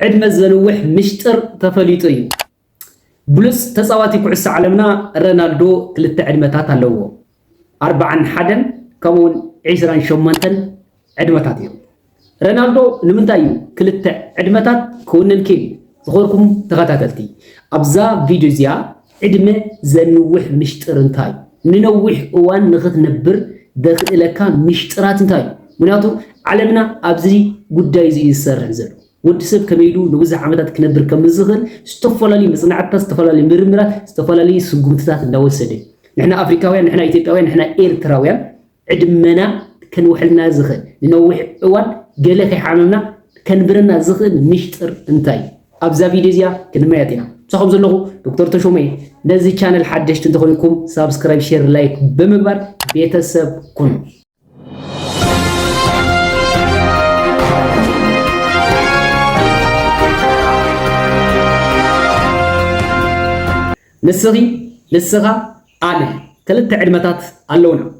عدمة زنوح مشتر تفليطي بلس تصواتي كعس عالمنا رونالدو كلتا عدمتات اللوو 4-1 كمون 28 عدمتات يوم رونالدو نمنتايو كلتا عدمتات كونن كيم زغوركم تغاتاتلتي أبزا فيديو زيا عدمة زنوح مشتر انتاي ننوح اوان نغت نبر داخل لكا مشترات انتاي مناتو عالمنا أبزي قداي زي يسرح زلو ودسب كميدو نوزع عمدات كنبر كمزغل استفلالي مصنعات استفلالي مرمرات استفلالي سقومتات نوسدي نحنا افريكاويان نحنا ايثيوبياويان نحنا ايرتراويان عدمنا كنوحلنا زغل ننوح اوان قال لك حاملنا كنبرنا زغل مشتر انتاي ابزا فيديوزيا كنماياتنا صاحب زلغو دكتور تشومي دزي channel حدشت انتخونكم سبسكرايب شير لايك بمبار بيتسب كونو نسغا أنا كلت عدمتات اللونا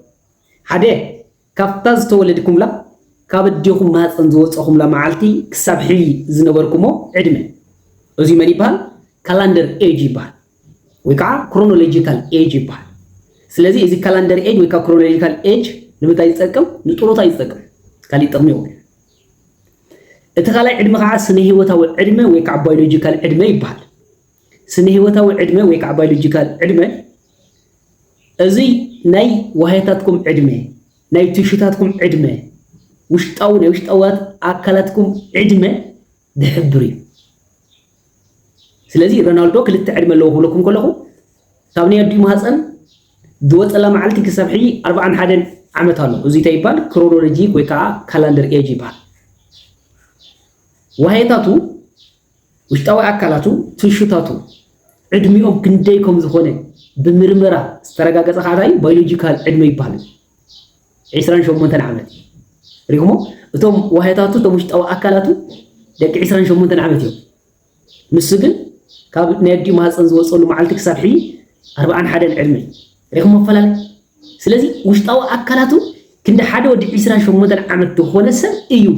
حدا كافتاز تولدكم لا كابديكم ما تنزوصكم لا معلتي كسبحي زنبركمو عدمه ازي ماني بال كالندر ايج بال ويكا كرونولوجيكال ايج بال ስለዚህ እዚ ካላንደር ኤጅ ወይ ክሮኖሎጂካል ኤጅ ንምታይ ይጠቅም ንጥሮታ ይጠቅም ካሊ ጥቅሚው እቲ ካላይ ዕድመ ከዓ ስነ ህይወታዊ ዕድመ ወይ ከዓ ባዮሎጂካል ዕድመ ይባል ስነ ህይወታዊ ዕድመ ወይ ከዓ ባዮሎጂካል ዕድመ እዚ ናይ ዋህያታትኩም ዕድመ ናይ ትሽታትኩም ዕድመ ውሽጣው ናይ ውሽጣዋት አካላትኩም ዕድመ ዝሕብር እዩ ስለዚህ ሮናልዶ ክልተ ዕድመ ኣለዎ ሁለኩም ከለኹ ካብ ናይ ኣዲኡ ማህፀን دوت لا معلتي كسبحي 41 عمت هالو وزي تيبال كرونولوجيك ويكا كالندر ايجي بال وهيتاتو وشتاوي اكالاتو تشوتاتو عدميهم كنديكم زخونه بمرمرا استرغاغص خاطاي بيولوجيكال عدمي يبال 28 عمت ريكمو اتوم وهيتاتو تمشتاوي اكالاتو دك 28 عمت يوم مسجن كاب نيدي ماصن زوصلو معلتي كسبحي 41 عدمي رغم فلان سلازي وشطاو اكلاتو كنده حدا ودي 28 عمت تخونه سب ايو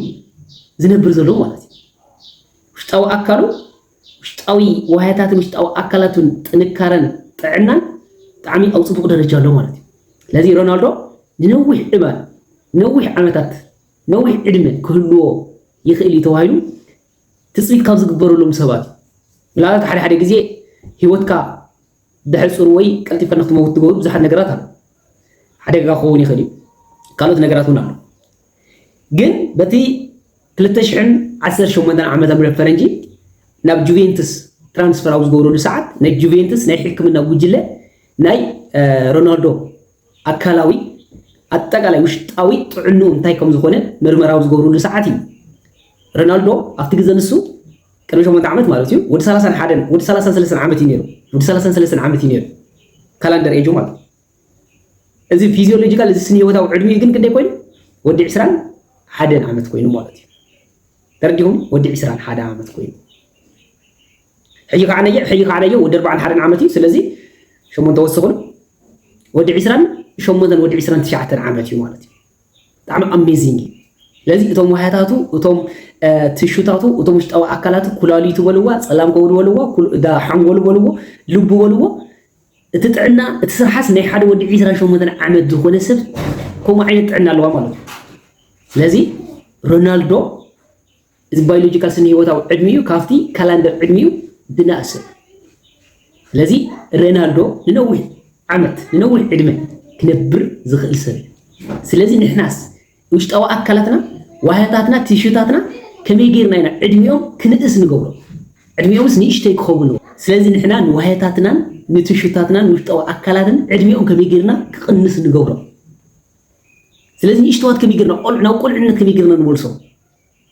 زنبر زلو مالتي وشطاو اكلو وشطاوي وهيتات وشطاو اكلاتو طنكارن طعنان طعمي او صفق درجه له مالتي لذي رونالدو نوح ابال نوح عمتات نوح ادمه كله يخلي توهايلو تسبيت كاوز غبرولم سبات لا حدا حدا غزي هيوتكا دحصر وي قلتي فنخت موت تقول بزح نغرات حدا خوني خدي قالت نغراتنا جن بتي 2010 شومدان عامه من فرنجي ناب جوفنتوس ترانسفير اوز غورو لساعات ناي جوفنتوس ناي حكمنا وجله ناي رونالدو اكلاوي اتقالاي وشطاوي طعنو انتاي كم زخونه مرمراو زغورو لساعات رونالدو افتغزنسو كانوا شو متعمد مالتي ود 31 ود 33 عامتي نيرو ود 33 عامتي نيرو كالندر ايجو مال ازي فيزيولوجيكال ازي سني وتاو عدمي كن كدي كوين ود 20 حدا عامت كوين مالتي ترجيهم ود 20 حدا عامت كوين حيق عليا ود 41 عامتي سلازي شو من توسخون ود 20 شو من ود 20 9 عامتي مالتي طعم اميزينج لازم اتوم وحياتاتو اتوم تشوتاتو اتوم وشطاو اكلاتو كلاليتو ولوا صلام قول ولوا كل دا حنول ولوا لب ولوا تتعنا تسرحس ناي حد ودي 28 عمت دخول سب كوم عين تعنا لوا مالو لازم رونالدو از بيولوجيكال سن هيوتاو ادميو كافتي كالندر ادميو دناسب لازم رونالدو ننوي عمت ننوي ادمه كنبر زخل سب سلازم نحناس وشطاو اكلاتنا وهاتاتنا تيشوتاتنا كمي غيرنا عدميوم كنقس نغورو عدميوم سنيشتي كخونو سلازي نحنا وهاتاتنا نتيشوتاتنا وشطاو اكلاتنا عدميوم كمي غيرنا كقنس نغورو سلازي نيشتوات كمي غيرنا قلنا وقلنا كمي غيرنا نولسو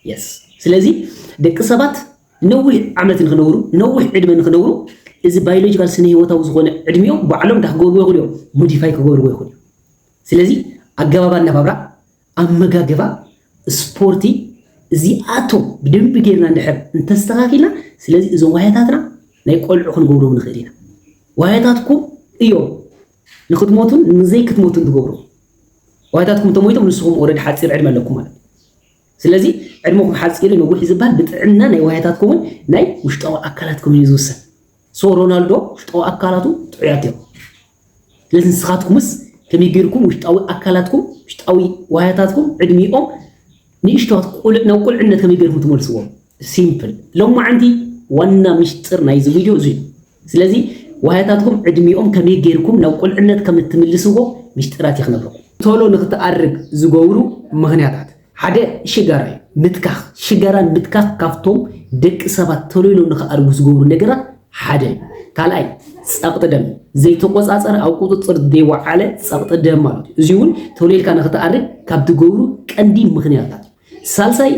يس سلازي دك سبات نوح عملت نخنورو نوح عدم نخنورو اذا بايولوجيكال سني هوتاو زغونه عدميوم بعلم تخغورو يخديو موديفاي كغورو يخديو سلازي اغبابا نبابرا امغاغبا سبورتي زي اتو بدنب غيرنا ندحر انتستغاكينا سلازي ازو وهيتاتنا ناي قلعو كنغورو نخدينا وهيتاتكم ايو نخدموتن نزي كتموتن تغورو وهيتاتكم تمويتم نسخم اوريدي حاصير علم لكم ማለት ስለዚህ ዕድመኩም ሓፂር ነዊሕ ዝበሃል ብጥዕና ናይ ዋያታትኩምን ናይ ውሽጣዊ ኣካላትኩምን ይዝውሰን ሶ ሮናልዶ ውሽጣዊ ኣካላቱ ጥዑያት እዮም ስለዚ ንስኻትኩምስ ከመይ ጌርኩም ውሽጣዊ ኣካላትኩም ውሽጣዊ ዋያታትኩም ዕድሚኦም ንእሽቶት ናብ ቁልዕነት ከመይ ጌርኩም ትመልስዎም ሲምፕል ሎማዓንቲ ዋና ምስጢር ናይዚ ቪድዮ እዚ ስለዚ ዋያታትኩም ዕድሚኦም ከመይ ጌርኩም ናብ ቁልዕነት ከም እትምልስዎ ምስጢራት ይኽነብረኩም ቶሎ ንኽትኣርግ ዝገብሩ ምኽንያታት ሓደ ሽጋራ ምትካኽ ሽጋራን ምትካኽ ካብቶም ደቂ ሰባት ቶሎ ኢሎም ንኽኣርጉ ዝገብሩ ነገራት ሓደ ካልኣይ ፀቕጢ ደም ዘይተቆፃፀረ ኣብ ቁፅፅር ዘይወዓለ ፀቕጢ ደም ማለት እዩ እዚ እውን ቶሎ ኢልካ ንኽትኣርግ ካብ ትገብሩ ቀንዲ ምኽንያታት ሳልሳይ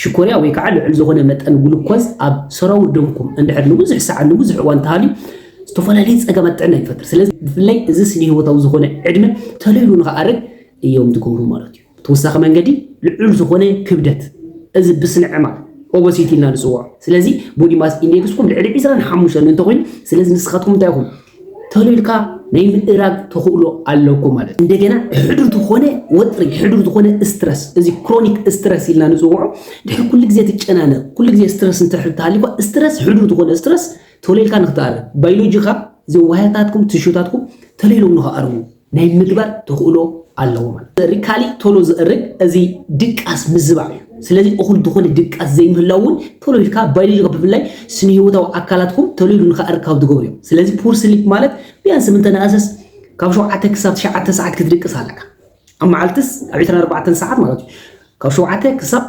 ሽኮርያ ወይ ከዓ ልዕል ዝኾነ መጠን ግሉኮዝ ኣብ ሰራዊር ደምኩም እንድሕር ንብዙሕ ሰዓት ንብዙሕ እዋን ተሃልዩ ዝተፈላለዩ ፀገማት ጥዕና ይፈጥር ስለዚ ብፍላይ እዚ ስነ ህይወታዊ ዝኾነ ዕድመ ቶሎ ኢሉ ንኽኣርግ እዮም ዝገብሩ ማለት እዩ ብተወሳኺ መንገዲ ልዑል ዝኾነ ክብደት እዚ ብስንዕ ማለት ኦበሲቲ ኢልና ንፅውዖ ስለዚ ቦዲ ማስ ኢንዴክስኩም ልዕሊ 25 እንተኮይኑ ስለዚ ንስኻትኩም እንታይ ኢኹም ቶሎ ኢልካ ናይ ምእራግ ተኽእሎ ኣለኩም ማለት እንደገና ሕዱር ዝኾነ ወጥሪ ሕዱር ዝኾነ ስትረስ እዚ ክሮኒክ ስትረስ ኢልና ንፅውዖ ድሕሪ ኩሉ ግዜ ትጨናነቕ ኩሉ ግዜ ስትረስ እንትሕልታሃሊኳ ስትረስ ሕዱር ዝኾነ ስትረስ ቶሎ ኢልካ ንኽትኣርግ ባዮሎጂኻ እዚ ዋያታትኩም ትሹታትኩም ቶሎ ኢሎም ንኽኣርጉ ናይ ምግባር ተኽእሎ ኣለዎ ማለት ሪካሊ ቶሎ ዝእርግ እዚ ድቃስ ምዝባዕ እዩ ስለዚ እኹል ዝኾነ ድቃስ ዘይምህላውን ቶሎ ኢልካ ባዮሎጂካ ብፍላይ ስነ ህይወታዊ ኣካላትኩም ቶሎ ኢሉ ንኽኣርግ ካብ ዝገብሩ እዮም ስለዚ ፑር ስሊፕ ማለት ቢያንስ ምንተነኣሰስ ካብ 7 ክሳብ 9 ሰዓት ክትድቅስ ኣለካ ኣብ መዓልትስ ኣብ 24 ሰዓት ማለት እዩ ካብ 7 ክሳብ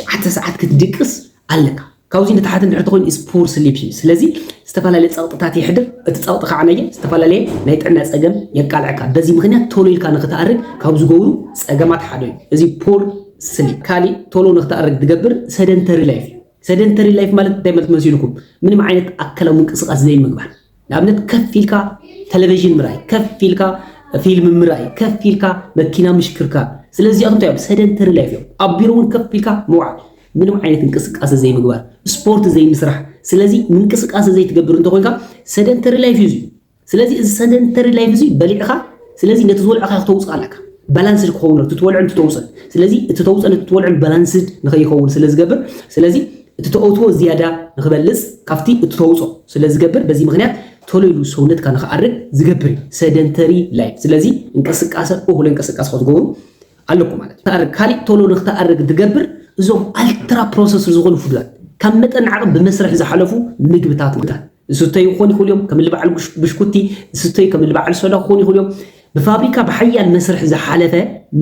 9 ሰዓት ክትድቅስ ኣለካ ካብዚ ንታሕቲ እንድሕር ተኮይኑ ኢስ ፑር ስሊፕ ስለዚ ዝተፈላለዩ ፀቕጥታት ይሕድር እቲ ፀቕጢ ከዓ ነየ ዝተፈላለየ ናይ ጥዕና ፀገም የቃልዕካ በዚ ምክንያት ቶሎ ኢልካ ንኽትኣርግ ካብ ዝገብሩ ፀገማት ሓደ እዩ እዚ ፑር ስሊፕ ካሊእ ቶሎ ንኽትኣርግ ትገብር ሰደንተሪ ላይፍ ማለት እንታይ ማለት መሲልኩም ምንም ዓይነት ኣካላዊ ምንቅስቃስ ዘይምግባር ንኣብነት ከፍ ኢልካ ቴሌቪዥን ምርኣይ ከፍ ኢልካ ፊልም ምርኣይ ከፍ ኢልካ መኪና ምሽክርካር ስለዚ እዚኣቶም እንታይ እዮም ሰደንተሪ ላይፍ እዮም ኣብ ቢሮ እውን ከፍ ኢልካ ምውዓል ምንም ዓይነት እንቅስቃሴ ዘይምግባር ስፖርት ዘይምስራሕ ስለዚ ምንቅስቃሴ ዘይትገብር እንተኮይንካ ሰደንተሪ ላይፍ እዩ ስለዚ እዚ ሰደንተሪ ላይፍ እዚ በሊዕኻ ስለዚ ነቲ ዝበልዕኻ ክተውፅእ ኣለካ ባላንስድ ክኸውን ትትወልዕን ትተውፅን ስለዚ እቲ ተውፅን እቲ ትወልዕን ባላንስድ ንኸይኸውን ስለዝገብር ስለዚ እቲ ተእትዎ ዝያዳ ንኽበልፅ ካብቲ እቲ ተውፅኦ ስለዝገብር በዚ ምክንያት ቶሎ ኢሉ ሰውነትካ ንኽኣርግ ዝገብር እዩ ሰደንተሪ ላይፍ ስለዚ እንቅስቃሴ እኹል እንቅስቃሴ ክትገብሩ ኣለኩም ማለት እዩ ካሊእ ቶሎ ንኽትኣርግ ትገብር እዞም ኣልትራ ፕሮሰስ ዝኾኑ ፉድታት ካብ መጠን ዓቕም ብመስርሕ ዝሓለፉ ምግብታት ማለት ዝስተዩ ክኾኑ ይኽእሉ እዮም ከም ልበዓል ብሽኩቲ ዝስተዩ ከም ልበዓል ሶዳ ክኾኑ ይኽእሉ እዮም ብፋብሪካ ብሓያል መስርሕ ዝሓለፈ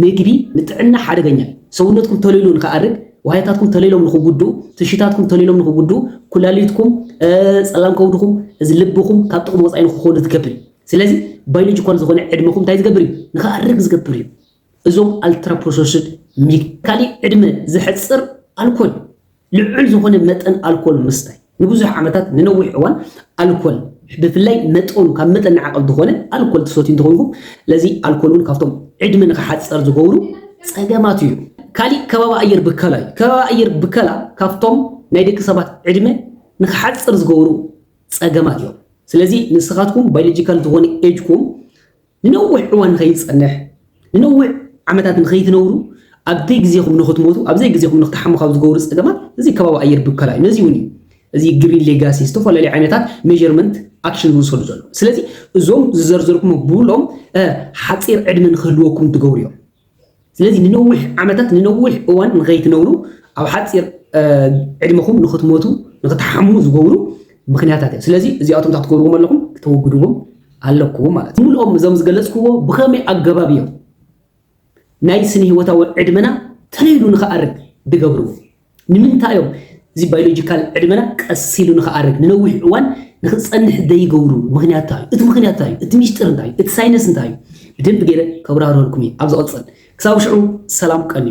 ምግቢ ንጥዕና ሓደገኛ ሰውነትኩም ቶሎ ኢሉ ንኽኣርግ ዋያታትኩም ቶሎ ኢሎም ንኽጉድኡ ትሽታትኩም ቶሎ ኢሎም ንኽጉድኡ ኩላሊትኩም ፀላም ከውድኹም እዚ ልብኹም ካብ ጥቕሚ ወፃኢ ንክኾኑ ትገብር ስለዚ ባዮሎጂካል ዝኾነ ዕድመኩም እንታይ ዝገብር እዩ ንኽኣርግ ዝገብር እዩ እዞም ኣልትራ ፕሮሰስድ ካሊእ ዕድመ ዝሕፅር ኣልኮል ልዑል ዝኾነ መጠን ኣልኮል ምስታይ ንብዙሕ ዓመታት ንነዊሕ እዋን ኣልኮል ብፍላይ መጠኑ ካብ መጠን ዓቐብ ዝኾነ ኣልኮል ትሰትዩ እንትኾንኩም ለዚ ኣልኮል እውን ካብቶም ዕድመ ንኽሓፀር ዝገብሩ ፀገማት እዩ ካሊእ ከባቢ ኣየር ብከላ እዩ ከባቢ ኣየር ብከላ ካብቶም ናይ ደቂ ሰባት ዕድመ ንኽሓፀር ዝገብሩ ፀገማት እዮም ስለዚ ንስኻትኩም ባዮሎጂካል ዝኾነ ኤጅኩም ንነዊሕ እዋን ንኸይፀንሕ ንነዊሕ ዓመታት ንኸይትነብሩ ኣብዘይ ግዜኹም ንኽትሞቱ ኣብዘይ ግዜኹም ንኽትሓሙ ካብ ዝገብሩ ፀገማት እዚ ከባቢ ኣየር ብከላ እዩ ነዚ እውን እዩ እዚ ግሪን ሌጋሲ ዝተፈላለዩ ዓይነታት ሜዠርመንት ኣክሽን ዝውሰዱ ዘሎ ስለዚ እዞም ዝዘርዘርኩም ብሎም ሓፂር ዕድመ ንክህልወኩም ትገብሩ እዮም ስለዚ ንነዊሕ ዓመታት ንነዊሕ እዋን ንኸይትነብሩ ኣብ ሓፂር ዕድመኹም ንኽትሞቱ ንኽትሓሙ ዝገብሩ ምክንያታት እዮም ስለዚ እዚኣቶም እንታይ ክትገብርዎም ኣለኩም ክተወግድዎም ኣለኩም ማለት እዩ ሙሉኦም እዞም ዝገለፅክዎ ብኸመይ ኣገባብ እዮም ናይ ስነ ህይወታዊ ዕድመና ተለይሉ ንኽኣርግ ዝገብርዎ ንምንታይ እዮም እዚ ባዮሎጂካል ዕድመና ቀሲሉ ንኽኣርግ ንነዊሕ እዋን ንኽፀንሕ ዘይገብሩ ምክንያት እንታይ እዩ እቲ ምክንያት እንታይ እዩ እቲ ሚስጥር እንታይ እዩ እቲ ሳይንስ እንታይ እዩ ብደንብ ገይረ ከብራርበልኩም እየ ኣብ ዝቕፅል ክሳብ ሽዑ ሰላም ቀኒ